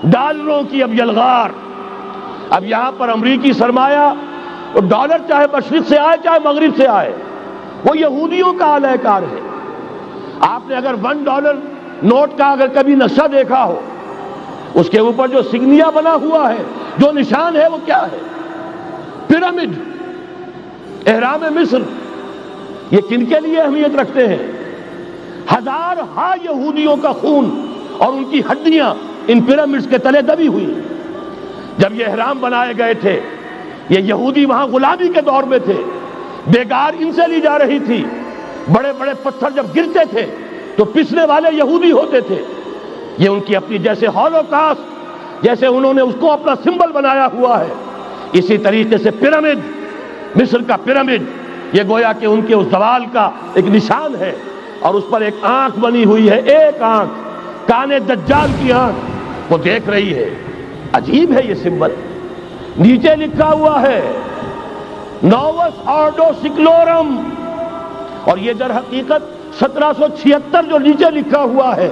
ڈالروں کی اب یلغار. اب یہاں پر امریکی سرمایہ تو ڈالر چاہے مشرق سے آئے چاہے مغرب سے آئے وہ یہودیوں کا اعلی کار ہے. آپ نے اگر $1 نوٹ کا اگر کبھی نقشہ دیکھا ہو، اس کے اوپر جو سگنیا بنا ہوا ہے، جو نشان ہے، وہ کیا ہے؟ پیرامڈ، احرام مصر. یہ کن کے لیے اہمیت رکھتے ہیں؟ ہزارہا یہودیوں کا خون اور ان کی ہڈیاں ان پیرامڈز کے تلے دبی ہوئی. جب یہ احرام بنائے گئے تھے، یہ یہودی وہاں غلامی کے دور میں تھے، بیگار ان سے لی جا رہی تھی. بڑے بڑے پتھر جب گرتے تھے تو پسنے والے یہودی ہوتے تھے. یہ ان کی اپنی جیسے ہولوکاسٹ، جیسے انہوں نے اس کو اپنا سمبل بنایا ہوا ہے، اسی طریقے سے پیرامڈ، مصر کا پیرامڈ، یہ گویا کہ ان کے اس زوال کا ایک نشان ہے. اور اس پر ایک آنکھ بنی ہوئی ہے، ایک آنکھ، کان دجال کی آنکھ، وہ دیکھ رہی ہے. عجیب ہے یہ سمبل. نیچے لکھا ہوا ہے نووس آرڈو سکلورم، اور یہ در حقیقت 1776 جو نیچے لکھا ہوا ہے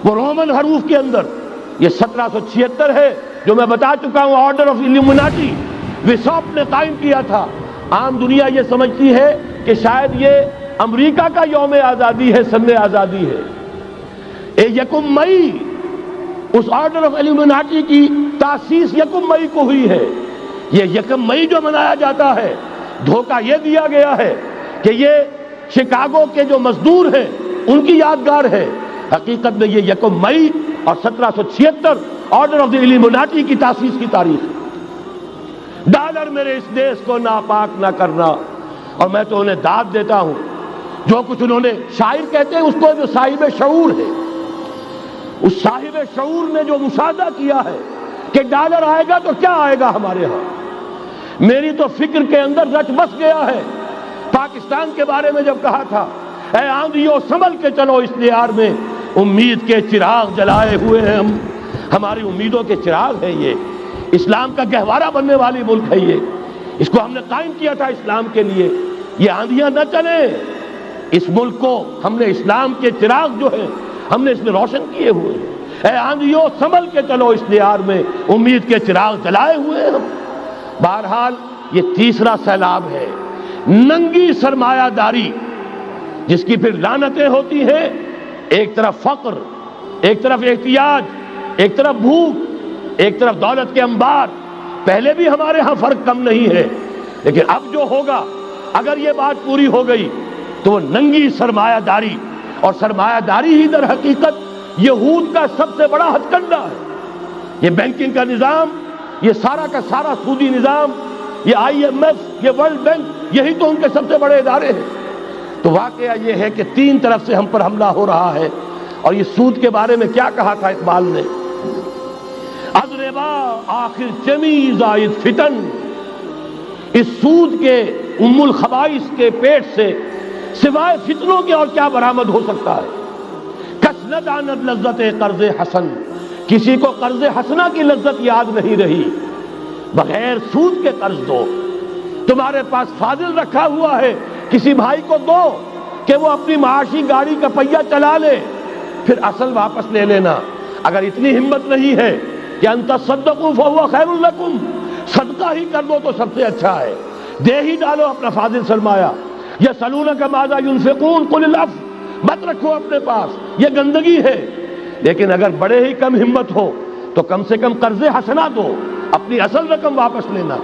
وہ رومن حروف کے اندر یہ 1776 ہے، جو میں بتا چکا ہوں آرڈر آف الومناٹی وساپ نے قائم کیا تھا. عام دنیا یہ سمجھتی ہے کہ شاید یہ امریکہ کا یوم آزادی ہے، سن آزادی ہے. 1 مئی اس آرڈر آف الومناٹی کی تاسیس 1 مئی کو ہوئی ہے. یہ 1 مئی جو منایا جاتا ہے، دھوکہ یہ دیا گیا ہے کہ یہ شکاگو کے جو مزدور ہیں ان کی یادگار ہے. حقیقت میں یہ 1 مئی اور 1776 آرڈر آف دی الومناٹی کی تاسیس کی تاریخ ہے. ڈالر میرے اس دیش کو ناپاک نہ کرنا. اور میں تو انہیں داد دیتا ہوں، جو کچھ انہوں نے، شاعر کہتے ہیں اس کو جو صاحب شعور ہے، اس صاحب شعور نے جو مشاہدہ کیا ہے کہ ڈالر آئے گا تو کیا آئے گا ہمارے ہاں. میری تو فکر کے اندر رچ بس گیا ہے. پاکستان کے بارے میں جب کہا تھا اے آندھیوں سنبھل کے چلو اس دیار میں، امید کے چراغ جلائے ہوئے ہیں ہم. ہماری امیدوں کے چراغ ہے یہ. اسلام کا گہوارہ بننے والی ملک ہے یہ. اس کو ہم نے قائم کیا تھا اسلام کے لیے. یہ آندھیاں نہ چلیں. اس ملک کو ہم نے اسلام کے چراغ جو ہے ہم نے اس میں روشن کیے ہوئے ہیں. اے آندھیوں سنبھل کے چلو اس دیار میں، امید کے چراغ جلائے ہوئے ہیں ہم. بہرحال یہ تیسرا سیلاب ہے، ننگی سرمایہ داری، جس کی پھر لعنتیں ہوتی ہیں. ایک طرف فقر، ایک طرف احتیاج، ایک طرف بھوک، ایک طرف دولت کے انبار. پہلے بھی ہمارے ہاں فرق کم نہیں ہے، لیکن اب جو ہوگا، اگر یہ بات پوری ہو گئی تو وہ ننگی سرمایہ داری. اور سرمایہ داری ہی در حقیقت یہود کا سب سے بڑا ہتھ کنڈا ہے. یہ بینکنگ کا نظام، یہ سارا کا سارا سودی نظام، یہ IMF، یہ ورلڈ بینک، یہی تو ان کے سب سے بڑے ادارے ہیں. تو واقعہ یہ ہے کہ 3 طرف سے ہم پر حملہ ہو رہا ہے. اور یہ سود کے بارے میں کیا کہا تھا اقبال نے؟ از ربا آخر چمی زائد فتن. اس سود کے ام الخبائث کے پیٹ سے سوائے فتنوں کے اور کیا برآمد ہو سکتا ہے؟ کس نہ داند لذت قرض حسن. کسی کو قرض حسنہ کی لذت یاد نہیں رہی. بغیر سود کے قرض دو. تمہارے پاس فاضل رکھا ہوا ہے، کسی بھائی کو دو کہ وہ اپنی معاشی گاڑی کا پہیہ چلا لے، پھر اصل واپس لے لینا. اگر اتنی ہمت نہیں ہے کہ ان تصدقوا فهو خیر لکم، صدقہ ہی کر دو تو سب سے اچھا ہے. دے ہی ڈالو اپنا فاضل سرمایہ. یسألونک ماذا ينفقون قل العفو. مت رکھو اپنے پاس، یہ گندگی ہے. لیکن اگر بڑے ہی کم ہمت ہو تو کم سے کم قرض حسنہ دو، اپنی اصل رقم واپس لینا.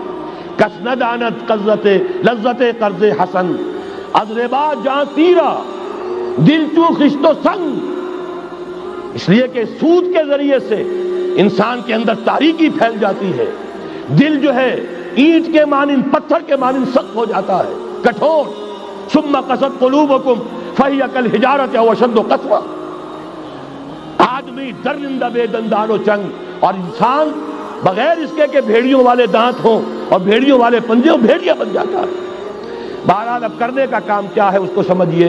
کس نہ دانت لذت قرض حسن. از ربا جاں تیرا دل چو خشت و سنگ. اس لیے کہ سود کے ذریعے سے انسان کے اندر تاریکی پھیل جاتی ہے. دل جو ہے اینٹ کے مانند، پتھر کے مانند سخت ہو جاتا ہے، کٹھور. ثم قست قلوبکم فہی کالحجارۃ او اشد قسوہ. آدمی درندہ بے دندان و چنگ، اور انسان بغیر اس کے کہ بھیڑیوں والے دانت ہوں اور بھیڑیوں والے پنجے ہوں، بھیڑیا بن جاتا ہے. بہرحال اب کرنے کا کام کیا ہے اس کو سمجھیے.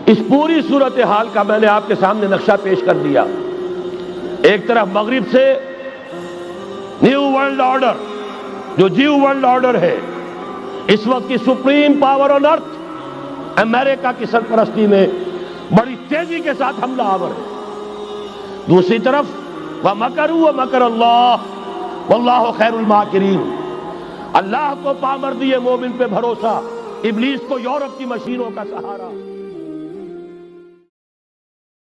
اس پوری صورتحال کا میں نے آپ کے سامنے نقشہ پیش کر دیا. ایک طرف مغرب سے نیو ورلڈ آرڈر، جو جیو ورلڈ آرڈر ہے، اس وقت کی سپریم پاور آن ارتھ، امریکہ کی سرپرستی میں بڑی تیزی کے ساتھ حملہ آور ہے. دوسری طرف وَمَكَرُوا وَمَكَرَ اللَّهُ وَاللَّهُ خَيْرُ الْمَاكِرِينَ۔ اللہ کو پامردی مومن پہ بھروسہ، ابلیس کو یورپ کی مشینوں کا سہارا۔